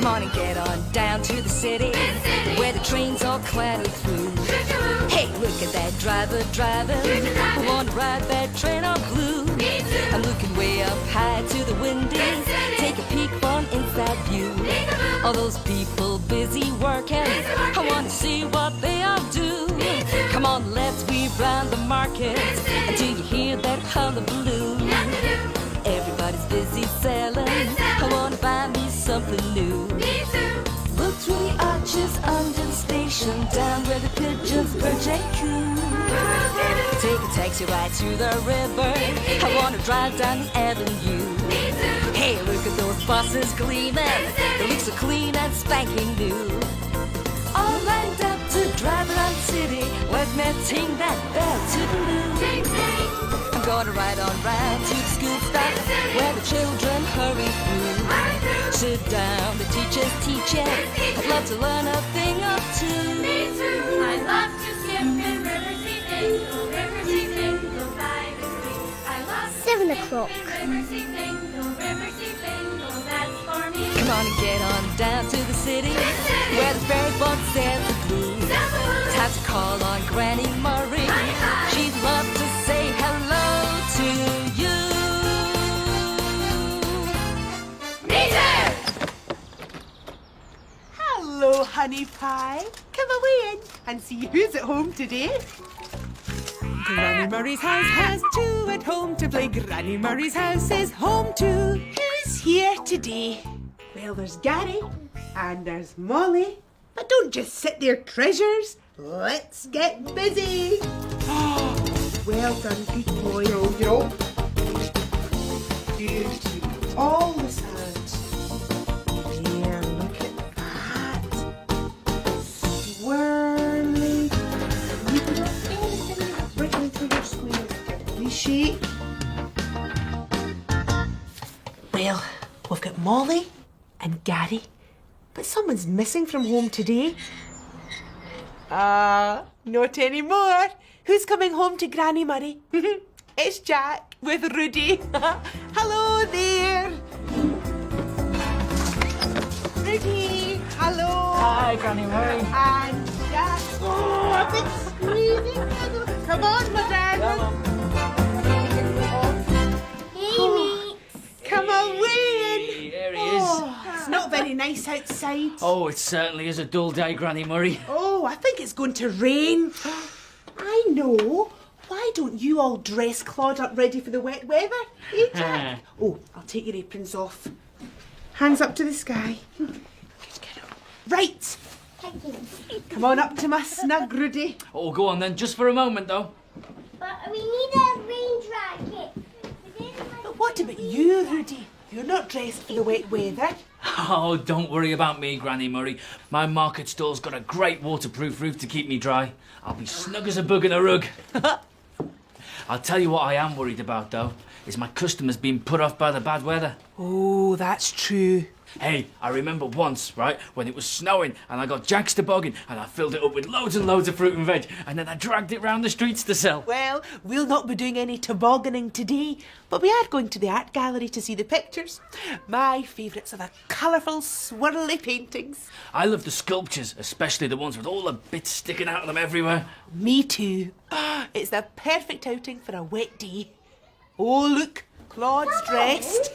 Come on and get on down to the city, where the trains all clatter through. Hey, look at that driver driving. I want to ride that train all blue. I'm looking way up high to the windy. Take a peek for an inside view. All those people busy working. I want to see what they all do. Come on, let's weave round the market until you hear that hullabaloo. Everybody's busy selling. I want to buy me something new. Look through the arches under the station, down where the pigeons perch and coo. Take a taxi ride to the river. I want to drive down the avenue. Hey, look at those buses gleaming. They look so clean and spanking new. All lined up to drive around the city. Let me ting that bell toodaloo. I'm gonna ride on round to the school stop, where the children hurry through. Sit down, the teacher's teaching. I'd love to learn a thing or two. Me too. I love to skip in river sea dingle, river sea dingle by the stream. I love 7 o'clock. river sea dingle, that's for me. Come on and get on down to the city, where the ferry boat sails the blue. Time to call on Granny Murray. She'd love to say hello to you. Hello, honey pie. Come away in and see who's at home today. Granny Murray's house has two at home to play. Granny Murray's house is home too. Who's here today? Well, there's Gary and there's Molly. But don't just sit there, treasures. Let's get busy. Well done, good boy. Yo. Good. All the sides. There, look at that. Swirly. You can do anything right into your square. Reshape. Well, we've got Molly and Gary, but someone's missing from home today. Not anymore. Who's coming home to Granny Murray? It's Jack with Rudi. Hello there. Rudi, hello. Hi, Granny Murray. And Jack. Oh, a big squeezing. Come on, my darling. Come away in. Here he is. It's not very nice outside. Oh, it certainly is a dull day, Granny Murray. Oh, I think it's going to rain. I know. Why don't you all dress Claude up ready for the wet weather? Eh, Jack? Oh, I'll take your aprons off. Hands up to the sky. Right. Come on up to my snug, Rudi. Oh, go on then, just for a moment though. But we need a rain jacket. But what about you, Rudi? You're not dressed for the wet weather. Oh, don't worry about me, Granny Murray. My market stall's got a great waterproof roof to keep me dry. I'll be snug as a bug in a rug. I'll tell you what I am worried about, though, is my customers being put off by the bad weather. Oh, that's true. Hey, I remember once, right, when it was snowing and I got Jack's toboggan and I filled it up with loads and loads of fruit and veg and then I dragged it round the streets to sell. Well, we'll not be doing any tobogganing today, but we are going to the art gallery to see the pictures. My favourites are the colourful, swirly paintings. I love the sculptures, especially the ones with all the bits sticking out of them everywhere. Me too. It's the perfect outing for a wet day. Oh, look, Claude's dressed.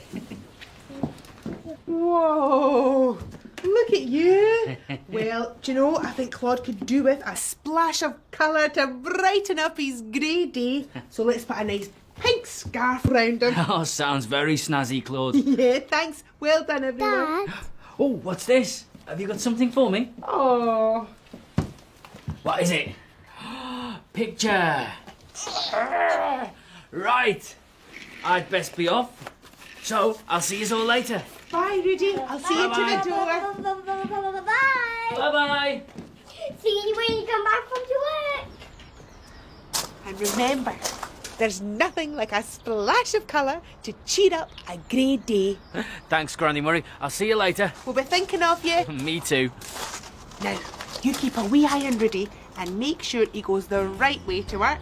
Whoa, look at you. Well, do you know, I think Claude could do with a splash of colour to brighten up his grey day. So let's put a nice pink scarf round him. Oh, sounds very snazzy, Claude. Yeah, thanks. Well done, everyone. Dad. Oh, what's this? Have you got something for me? Oh, What is it? Picture. Right. I'd best be off. So, I'll see you all later. bye, Rudi. I'll see you to Bye-bye. the door. Bye. Bye-bye. See you when you come back from work. And remember, there's nothing like a splash of colour to cheer up a grey day. Thanks, Granny Murray. I'll see you later. We'll be thinking of you. Me too. Now, you keep a wee eye on Rudi and make sure he goes the right way to work.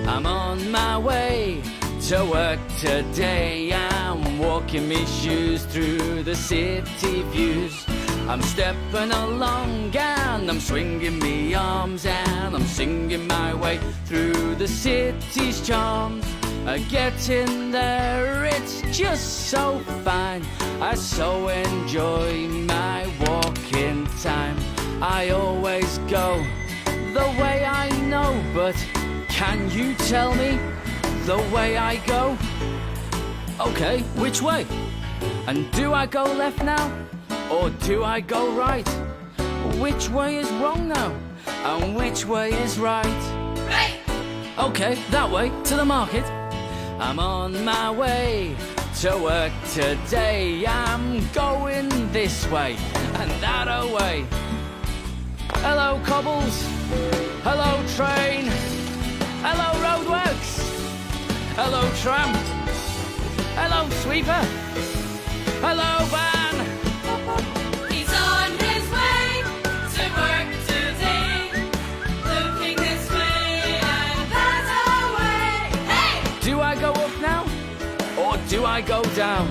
I'm on my way to work today. I'm walking me shoes through the city views. I'm stepping along and I'm swinging me arms and I'm singing my way through the city's charms. Getting there, it's just so fine. I so enjoy my walking time. I always go the way I know, but can you tell me the way I go? Okay, which way? And do I go left now? Or do I go right? Which way is wrong now? And which way is right? Right! Okay, that way, to the market. I'm on my way to work today. I'm going this way and that away. Hello, cobbles. Hello, train. Hello, roadworks. Hello, tram. Hello, sweeper. Hello, van. He's on his way to work today. Looking this way and that away. Hey! Do I go up now? Or do I go down?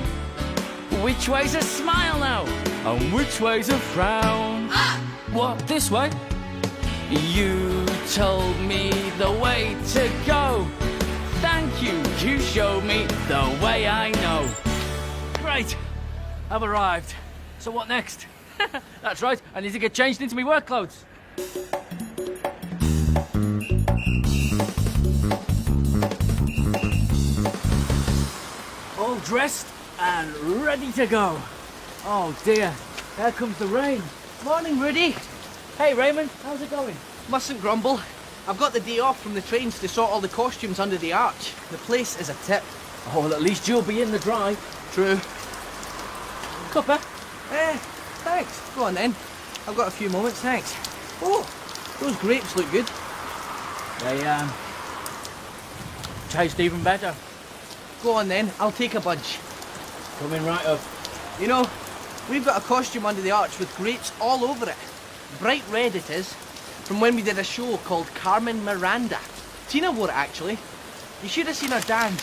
Which way's a smile now? And which way's a frown? Up! What, this way? You told me the way to go. Thank you, you showed me the way I know. Great, I've arrived. So what next? That's right, I need to get changed into my work clothes. All dressed and ready to go. Oh dear, there comes the rain. Morning, Rudi. Hey Raymond, how's it going? Mustn't grumble. I've got the day off from the trains to sort all the costumes under the arch. The place is a tip. Oh, well, at least you'll be in the dry. True. Cuppa. Thanks. Go on then. I've got a few moments, thanks. Oh, those grapes look good. They, taste even better. Go on then, I'll take a bunch. Coming right up. You know, we've got a costume under the arch with grapes all over it. Bright red it is, from when we did a show called Carmen Miranda. Tina wore it actually. You should have seen her dance.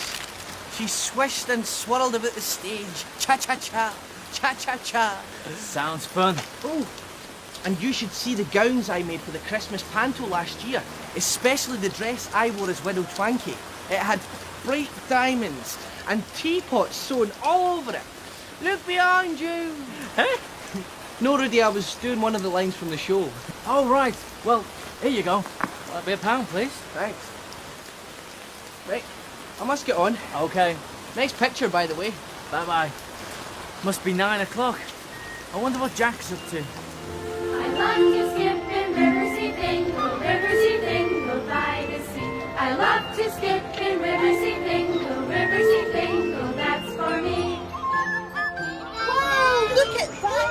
She swished and swirled about the stage. Cha-cha-cha, cha-cha-cha. Sounds fun. Oh, and you should see the gowns I made for the Christmas panto last year, especially the dress I wore as Widow Twanky. It had bright diamonds and teapots sewn all over it. Look behind you. Eh? No, Rudi, I was doing one of the lines from the show. Oh, right. Well, here you go. That'll be £1, please. Thanks. Right, I must get on. Okay. Nice picture, by the way. Bye-bye. Must be 9 o'clock. I wonder what Jack's up to. I love to skip in rivers he bingle by the sea. I love to skip in rivers he bingle, that's for me. Wow, look at that!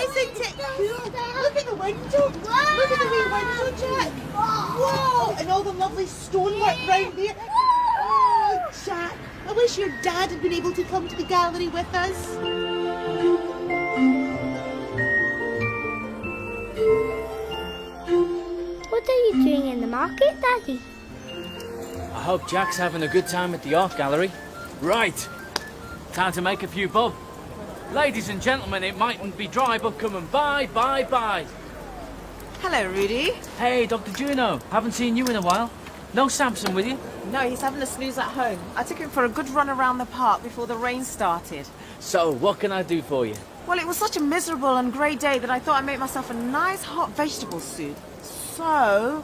Isn't it cool? Look at the window. Look at the wee window, Jack. Whoa, and all the lovely stonework round there. Oh, Jack, I wish your dad had been able to come to the gallery with us. What are you doing in the market, Daddy? I hope Jack's having a good time at the art gallery. Right. Time to make a few bob. Ladies and gentlemen, it mightn't be dry, but come and buy. Hello, Rudi. Hey, Dr. Juno. Haven't seen you in a while. No Samson with you? No, he's having a snooze at home. I took him for a good run around the park before the rain started. So, what can I do for you? Well, it was such a miserable and grey day that I thought I'd make myself a nice hot vegetable soup. So,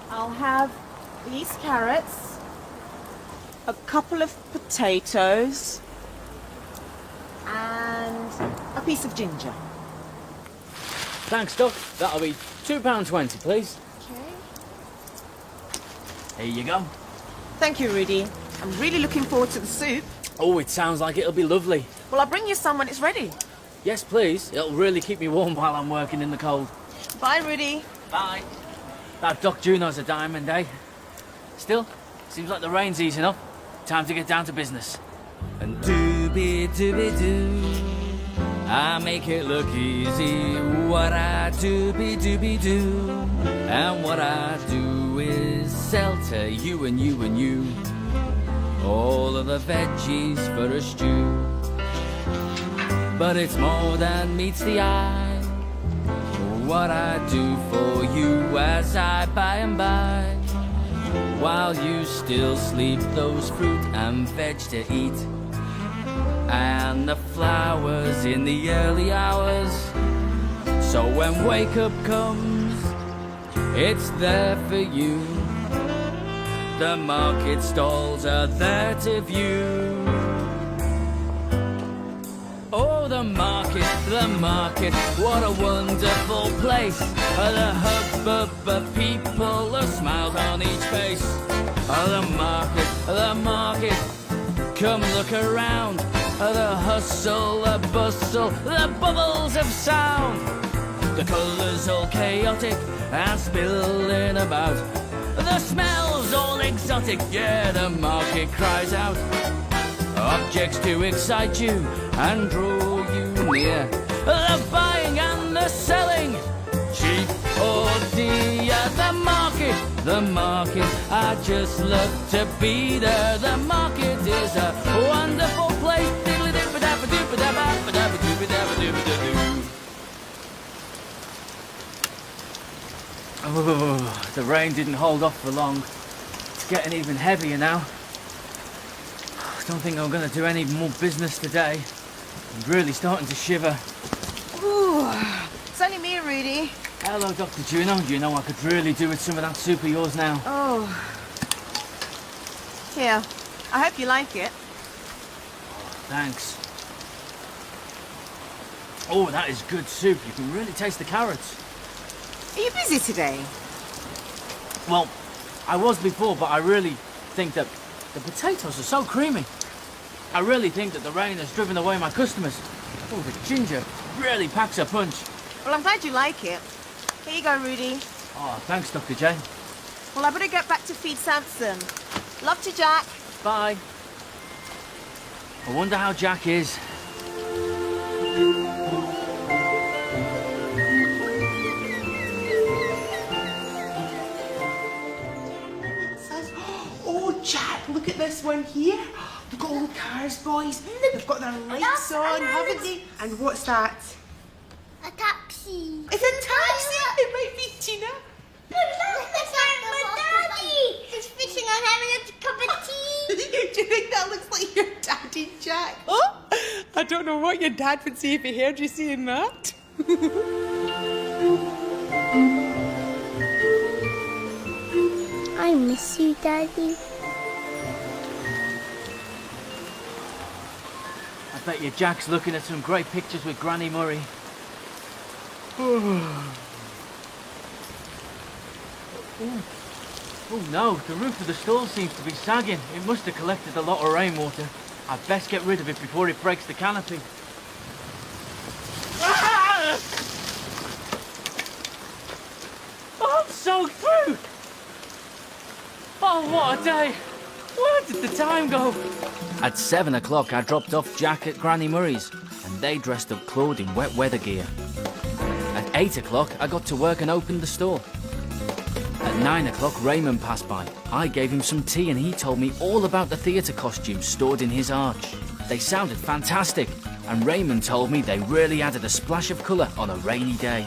I'll have these carrots, a couple of potatoes, and a piece of ginger. Thanks, Doc. That'll be £2.20, please. Okay. Here you go. Thank you, Rudi. I'm really looking forward to the soup. Oh, it sounds like it'll be lovely. Well, I'll bring you some when it's ready. Yes, please. It'll really keep me warm while I'm working in the cold. Bye, Rudi. Bye. That Doc Juno's a diamond, eh? Still, seems like the rain's easing up. Time to get down to business. And doobie-doobie-doo, I make it look easy. What I doobie-doobie-doo, and what I do is sell to you and you and you. all of the veggies for a stew. But it's more than meets the eye, what I do for you as I by and by, while you still sleep, those fruit and veg to eat, and the flowers in the early hours. So when wake up comes, it's there for you. The market stalls are there to view. Oh, the market, what a wonderful place. The hubbub of people, the smiles on each face. The market, come look around. The hustle, the bustle, the bubbles of sound. The colours all chaotic and spilling about. The smells all exotic, yeah, the market cries out. Objects to excite you and draw you near. The buying and the selling, cheap or dear. The market, I just love to be there. The market is a wonderful place. Oh, the rain didn't hold off for long. It's getting even heavier now. I don't think I'm going to do any more business today. I'm really starting to shiver. Ooh, it's only me, Rudi. Hello, Dr. Juno. You know I could really do with some of that soup of yours now. Oh. Here, I hope you like it. Thanks. Oh, that is good soup. You can really taste the carrots. Are you busy today? Well, I was before, but I really think that the potatoes are so creamy. I really think that the rain has driven away my customers. Oh, the ginger really packs a punch. Well, I'm glad you like it. Here you go, Rudi. Oh, thanks, Dr. J. Well, I better get back to feed Samson. Love to Jack. Bye. I wonder how Jack is. Oh, Jack, look at this one here. Look at all the cars, boys. They've got their lights on, haven't they? And what's that? A taxi. It's a taxi. It might be Tina. My daddy. He's fishing and having a cup of tea. Do you think that looks like your daddy, Jack? Oh, I don't know what your dad would say if he heard you saying that. I miss you, Daddy. I bet you Jack's looking at some great pictures with Granny Murray. Oh no, the roof of the stall seems to be sagging. It must have collected a lot of rainwater. I'd best get rid of it before it breaks the canopy. Ah! Oh, I'm soaked through! Oh, what a day! Where did the time go? At 7 o'clock, I dropped off Jack at Granny Murray's, and they dressed up Claude in wet weather gear. At 8 o'clock, I got to work and opened the store. At 9 o'clock, Raymond passed by. I gave him some tea and he told me all about the theatre costumes stored in his arch. They sounded fantastic, and Raymond told me they really added a splash of colour on a rainy day.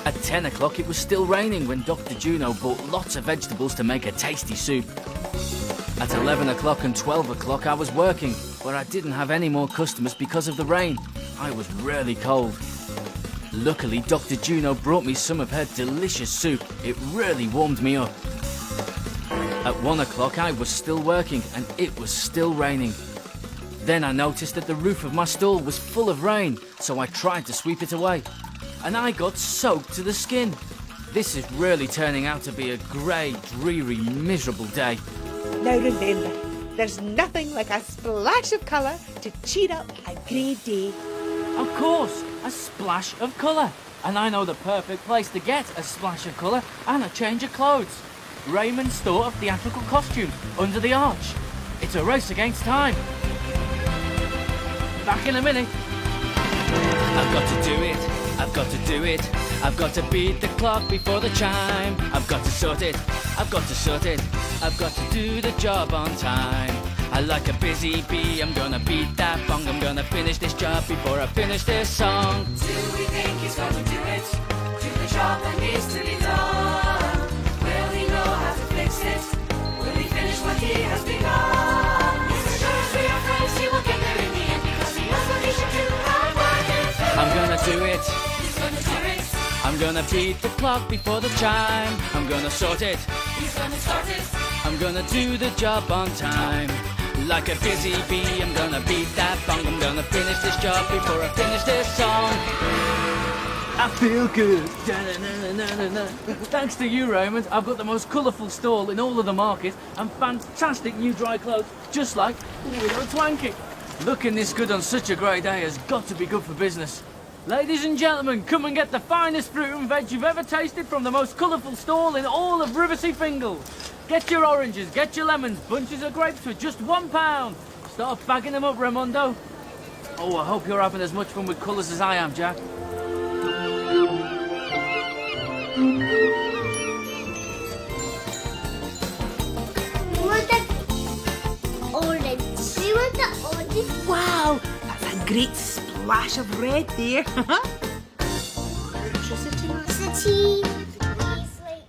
At 10 o'clock, it was still raining when Dr. Juno bought lots of vegetables to make a tasty soup. At 11 o'clock and 12 o'clock, I was working, but I didn't have any more customers because of the rain. I was really cold. Luckily, Dr. Juno brought me some of her delicious soup. It really warmed me up. At 1 o'clock, I was still working, and it was still raining. Then I noticed that the roof of my stall was full of rain, so I tried to sweep it away. And I got soaked to the skin. This is really turning out to be a grey, dreary, miserable day. Now remember, there's nothing like a splash of colour to cheer up a grey day. Of course, a splash of colour. And I know the perfect place to get a splash of colour and a change of clothes. Raymond's store of theatrical costumes under the arch. It's a race against time. Back in a minute. I've got to do it. I've got to do it. I've got to beat the clock before the chime. I've got to sort it. I've got to sort it. I've got to do the job on time. I like a busy bee, I'm gonna beat that bong. I'm gonna finish this job before I finish this song. Do we think he's going to do it? Do the job that needs to be done? Will he know how to fix it? Will he finish what he has begun? Yes, as sure as we are friends, he will get there in the end because he knows what he should do. Hard work and faith. I'm gonna do it. He's gonna do it. I'm gonna beat the clock before the chime. I'm gonna sort it. He's gonna start it. I'm gonna do the job on time. Like a busy bee, I'm gonna beat that bong. I'm gonna finish this job before I finish this song. I feel good. Da-na-na-na-na-na. Thanks to you, Raymond, I've got the most colourful stall in all of the market and fantastic new dry clothes, just like Widow Twanky. Looking this good on such a great day has got to be good for business. Ladies and gentlemen, come and get the finest fruit and veg you've ever tasted from the most colourful stall in all of Riversea Fingal. Get your oranges, get your lemons, bunches of grapes for just £1. Start bagging them up, Raimondo. Oh, I hope you're having as much fun with colours as I am, Jack. Want the orange? We want the orange. Wow, that's a great splash of red there. Electricity.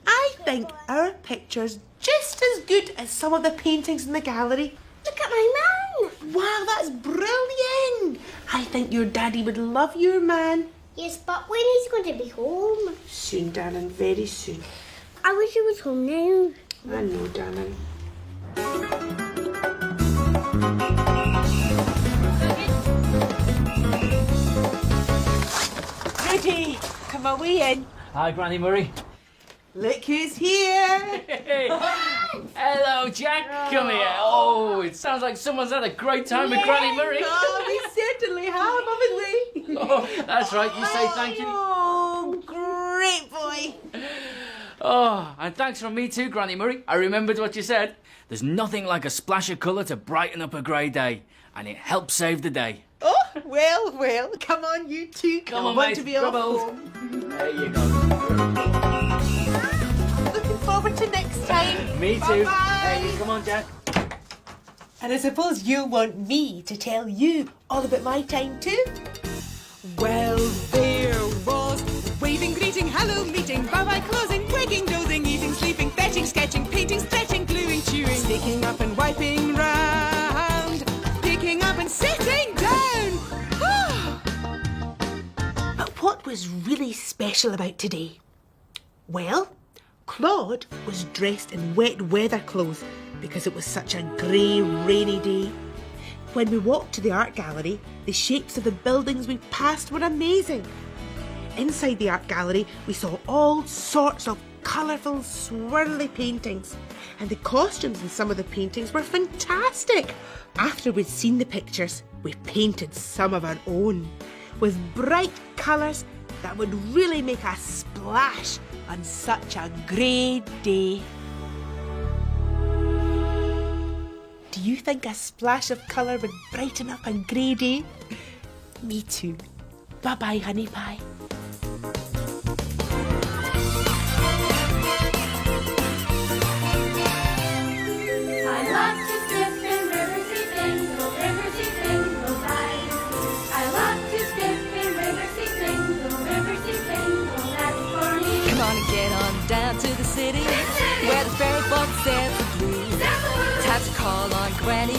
I think our picture's just as good as some of the paintings in the gallery. Look at my man. Wow, that's brilliant. I think your daddy would love your man. Yes, but when he's going to be home? Soon, darling, very soon. I wish he was home now. I know, darling. Rudi, come away in. Hi, Granny Murray. Look who's here. Hey. Hello, Jack. Come here. Oh, it sounds like someone's had a great time with Granny Murray. Oh, we certainly have, haven't we? Oh, that's right. You say thank you. Oh, great boy. Oh, and thanks from me too, Granny Murray. I remembered what you said. There's nothing like a splash of colour to brighten up a grey day, and it helps save the day. Oh, well, well. Come on, you two. Come on, want mate. to be off Rubbles. home. There you go. Looking forward to next time. Me too. Bye-bye. There you come on, Jack. And I suppose you'll want me to tell you all about my time too? Well, there was waving, greeting, hello, meeting, bye-bye, closing, waking, dozing, eating, sleeping, fetching, sketching, painting, stretching, gluing, chewing, sticking up and wiping round, picking up and sitting down. But what was really special about today? Well, Claude was dressed in wet weather clothes because it was such a grey, rainy day. When we walked to the art gallery, the shapes of the buildings we passed were amazing. Inside the art gallery, we saw all sorts of colourful, swirly paintings. And the costumes in some of the paintings were fantastic. After we'd seen the pictures, we painted some of our own with bright colours that would really make a splash on such a grey day. Do you think a splash of colour would brighten up a grey day? Me too. Bye-bye, honey pie. I love to skip in Riversea Fingal, Riversea Fingal by the sea. I love to skip in Riversea Fingal, Riversea Fingal, that's for me. Come on and get on down to the city, where the ferry boat sails the blue. Time to call on Granny